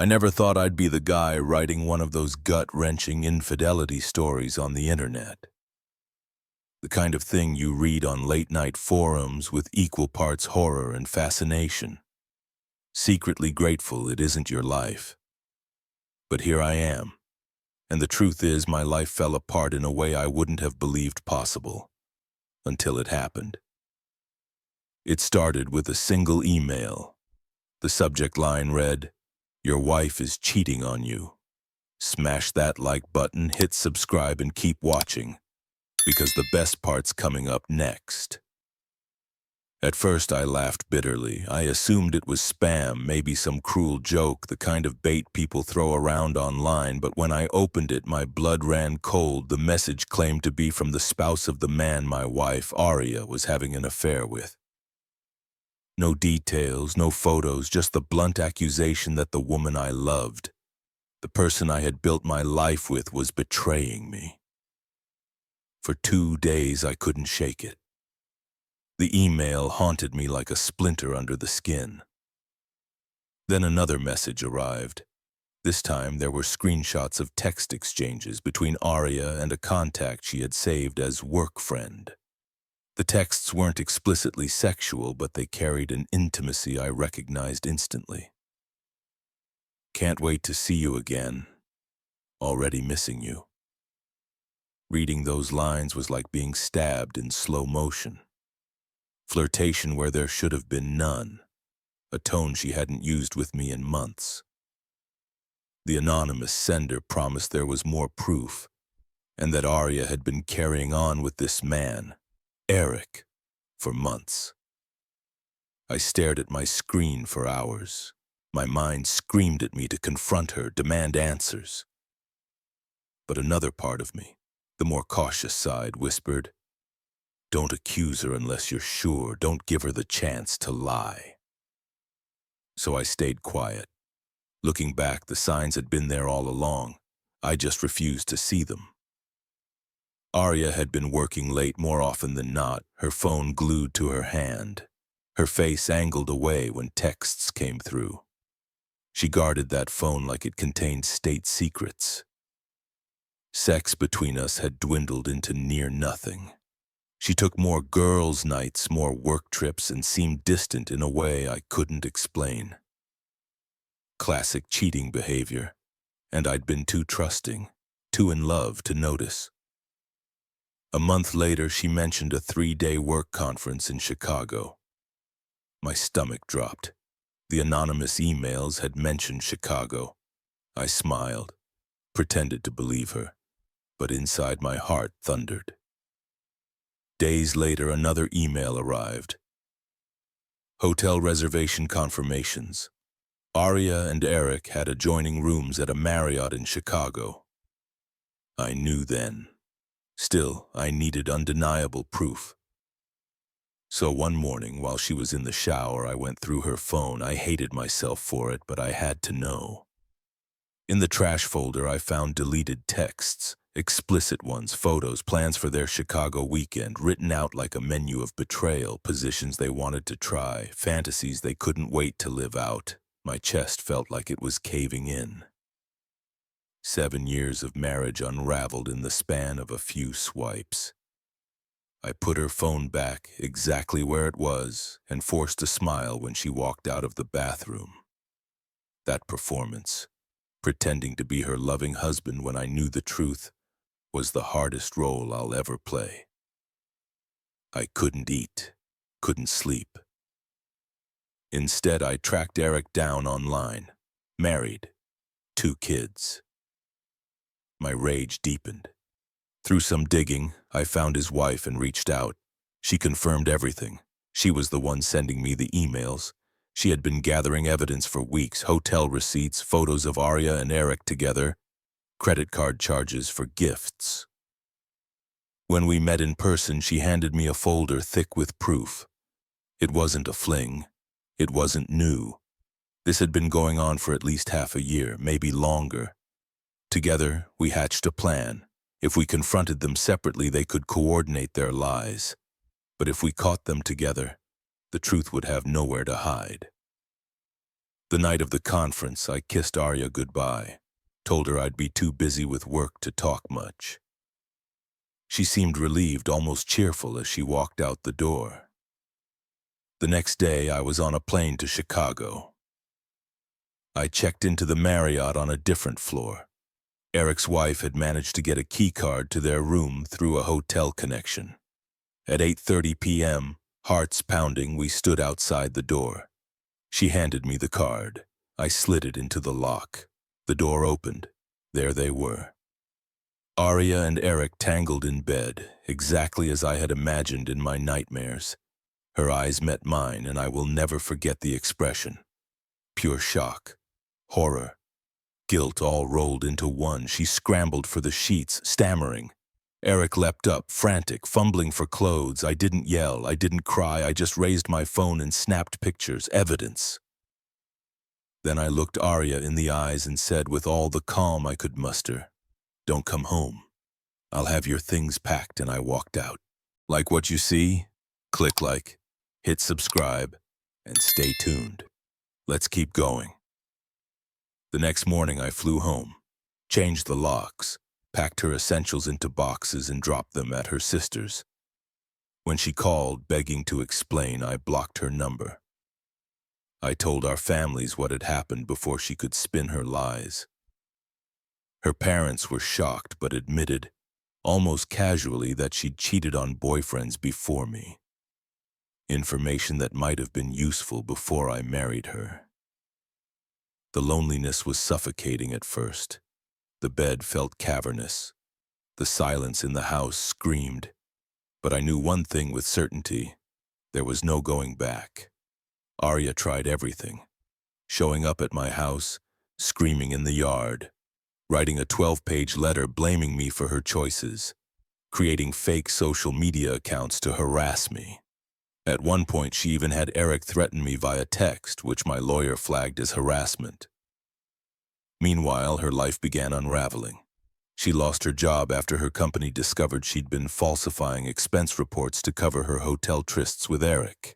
I never thought I'd be the guy writing one of those gut-wrenching infidelity stories on the internet. The kind of thing you read on late-night forums with equal parts horror and fascination. Secretly grateful it isn't your life. But here I am, and the truth is my life fell apart in a way I wouldn't have believed possible, until it happened. It started with a single email. The subject line read, "Your wife is cheating on you. Smash that like button, hit subscribe, and keep watching, because the best part's coming up next." At first I laughed bitterly. I assumed it was spam, maybe some cruel joke, the kind of bait people throw around online, but when I opened it, my blood ran cold. The message claimed to be from the spouse of the man my wife, Aria, was having an affair with. No details, no photos, just the blunt accusation that the woman I loved, the person I had built my life with, was betraying me. For 2 days I couldn't shake it. The email haunted me like a splinter under the skin. Then another message arrived. This time there were screenshots of text exchanges between Aria and a contact she had saved as work friend. The texts weren't explicitly sexual, but they carried an intimacy I recognized instantly. "Can't wait to see you again. Already missing you." Reading those lines was like being stabbed in slow motion. Flirtation where there should have been none, a tone she hadn't used with me in months. The anonymous sender promised there was more proof, and that Aria had been carrying on with this man, Eric, for months. I stared at my screen for hours. My mind screamed at me to confront her, demand answers. But another part of me, the more cautious side, whispered, "Don't accuse her unless you're sure. Don't give her the chance to lie." So I stayed quiet. Looking back, the signs had been there all along. I just refused to see them. Aria had been working late more often than not, her phone glued to her hand, her face angled away when texts came through. She guarded that phone like it contained state secrets. Sex between us had dwindled into near nothing. She took more girls' nights, more work trips, and seemed distant in a way I couldn't explain. Classic cheating behavior, and I'd been too trusting, too in love to notice. A month later, she mentioned a 3-day work conference in Chicago. My stomach dropped. The anonymous emails had mentioned Chicago. I smiled, pretended to believe her, but inside my heart thundered. Days later, another email arrived. Hotel reservation confirmations. Aria and Eric had adjoining rooms at a Marriott in Chicago. I knew then. Still, I needed undeniable proof. So one morning, while she was in the shower, I went through her phone. I hated myself for it, but I had to know. In the trash folder, I found deleted texts, explicit ones, photos, plans for their Chicago weekend, written out like a menu of betrayal, positions they wanted to try, fantasies they couldn't wait to live out. My chest felt like it was caving in. 7 years of marriage unraveled in the span of a few swipes. I put her phone back exactly where it was and forced a smile when she walked out of the bathroom. That performance, pretending to be her loving husband when I knew the truth, was the hardest role I'll ever play. I couldn't eat, couldn't sleep. Instead, I tracked Eric down online, married, 2 kids. My rage deepened. Through some digging, I found his wife and reached out. She confirmed everything. She was the one sending me the emails. She had been gathering evidence for weeks, hotel receipts, photos of Aria and Eric together, credit card charges for gifts. When we met in person, she handed me a folder thick with proof. It wasn't a fling. It wasn't new. This had been going on for at least half a year, maybe longer. Together, we hatched a plan. If we confronted them separately, they could coordinate their lies. But if we caught them together, the truth would have nowhere to hide. The night of the conference, I kissed Arya goodbye, told her I'd be too busy with work to talk much. She seemed relieved, almost cheerful, as she walked out the door. The next day, I was on a plane to Chicago. I checked into the Marriott on a different floor. Eric's wife had managed to get a key card to their room through a hotel connection. At 8:30 p.m., hearts pounding, we stood outside the door. She handed me the card. I slid it into the lock. The door opened. There they were. Arya and Eric tangled in bed, exactly as I had imagined in my nightmares. Her eyes met mine, and I will never forget the expression. Pure shock, horror, guilt all rolled into one. She scrambled for the sheets, stammering. Eric leapt up, frantic, fumbling for clothes. I didn't yell, I didn't cry, I just raised my phone and snapped pictures, evidence. Then I looked Arya in the eyes and said with all the calm I could muster, "Don't come home. I'll have your things packed," and I walked out. Like what you see? Click like, hit subscribe, and stay tuned. Let's keep going. The next morning I flew home, changed the locks, packed her essentials into boxes and dropped them at her sister's. When she called, begging to explain, I blocked her number. I told our families what had happened before she could spin her lies. Her parents were shocked but admitted, almost casually, that she'd cheated on boyfriends before me. Information that might have been useful before I married her. The loneliness was suffocating at first. The bed felt cavernous. The silence in the house screamed. But I knew one thing with certainty. There was no going back. Arya tried everything. Showing up at my house, screaming in the yard, writing a 12-page letter blaming me for her choices, creating fake social media accounts to harass me. At one point, she even had Eric threaten me via text, which my lawyer flagged as harassment. Meanwhile, her life began unraveling. She lost her job after her company discovered she'd been falsifying expense reports to cover her hotel trysts with Eric.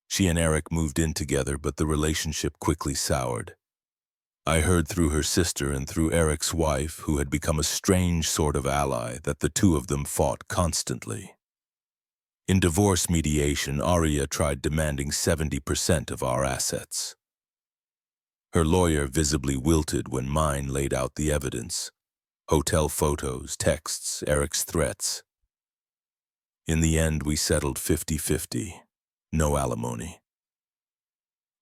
She and Eric moved in together, but the relationship quickly soured. I heard through her sister and through Eric's wife, who had become a strange sort of ally, that the two of them fought constantly. In divorce mediation, Arya tried demanding 70% of our assets. Her lawyer visibly wilted when mine laid out the evidence. Hotel photos, texts, Eric's threats. In the end, we settled 50-50. No alimony.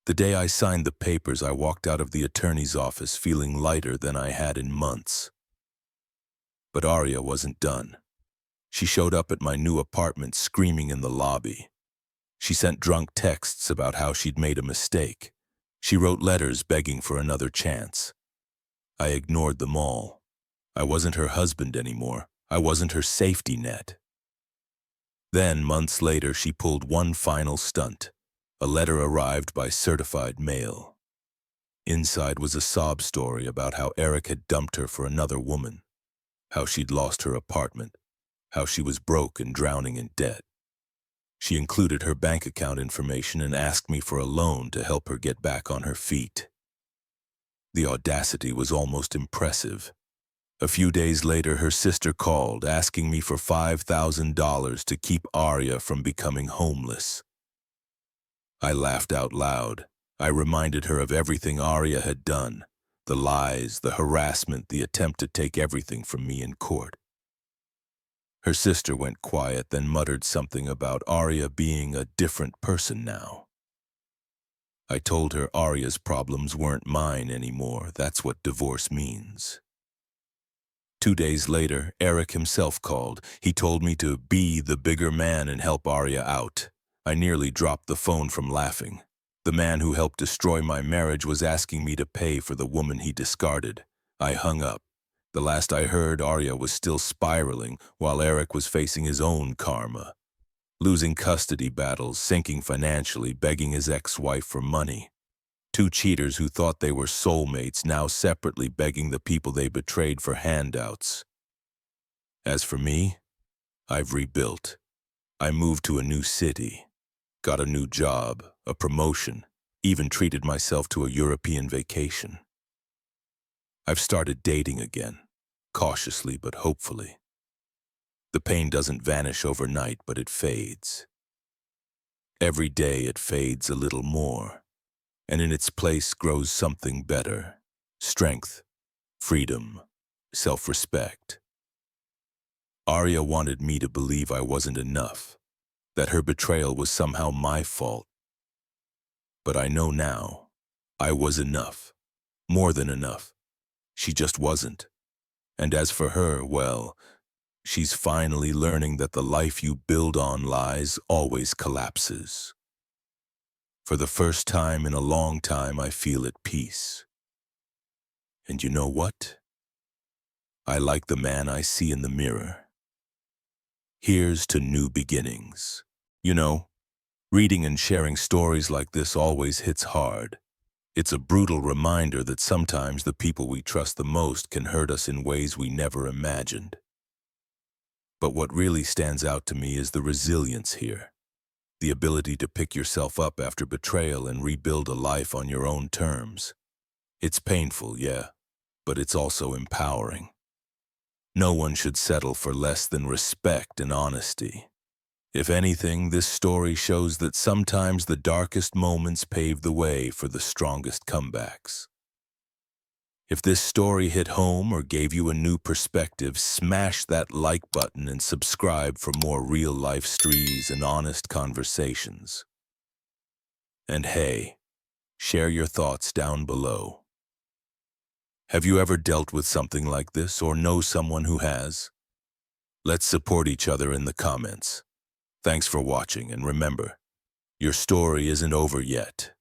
The day I signed the papers, I walked out of the attorney's office feeling lighter than I had in months. But Arya wasn't done. She showed up at my new apartment screaming in the lobby. She sent drunk texts about how she'd made a mistake. She wrote letters begging for another chance. I ignored them all. I wasn't her husband anymore. I wasn't her safety net. Then, months later, she pulled one final stunt. A letter arrived by certified mail. Inside was a sob story about how Eric had dumped her for another woman, how she'd lost her apartment, how she was broke and drowning in debt. She included her bank account information and asked me for a loan to help her get back on her feet. The audacity was almost impressive. A few days later, her sister called, asking me for $5,000 to keep Arya from becoming homeless. I laughed out loud. I reminded her of everything Arya had done, the lies, the harassment, the attempt to take everything from me in court. Her sister went quiet, then muttered something about Arya being a different person now. I told her Arya's problems weren't mine anymore. That's what divorce means. 2 days later, Eric himself called. He told me to be the bigger man and help Arya out. I nearly dropped the phone from laughing. The man who helped destroy my marriage was asking me to pay for the woman he discarded. I hung up. The last I heard, Arya was still spiraling while Eric was facing his own karma. Losing custody battles, sinking financially, begging his ex-wife for money. Two cheaters who thought they were soulmates, now separately begging the people they betrayed for handouts. As for me, I've rebuilt. I moved to a new city, got a new job, a promotion, Even treated myself to a European vacation. I've started dating again, cautiously but hopefully. The pain doesn't vanish overnight, but it fades. Every day it fades a little more, and in its place grows something better. Strength, freedom, self-respect. Arya wanted me to believe I wasn't enough, that her betrayal was somehow my fault. But I know now, I was enough, more than enough. She just wasn't. And as for her, well, she's finally learning that the life you build on lies always collapses. For the first time in a long time, I feel at peace. And you know what? I like the man I see in the mirror. Here's to new beginnings. You know, reading and sharing stories like this always hits hard. It's a brutal reminder that sometimes the people we trust the most can hurt us in ways we never imagined. But what really stands out to me is the resilience here. The ability to pick yourself up after betrayal and rebuild a life on your own terms. It's painful, yeah, but it's also empowering. No one should settle for less than respect and honesty. If anything, this story shows that sometimes the darkest moments pave the way for the strongest comebacks. If this story hit home or gave you a new perspective, smash that like button and subscribe for more real-life stories and honest conversations. And hey, share your thoughts down below. Have you ever dealt with something like this or know someone who has? Let's support each other in the comments. Thanks for watching, and remember, your story isn't over yet.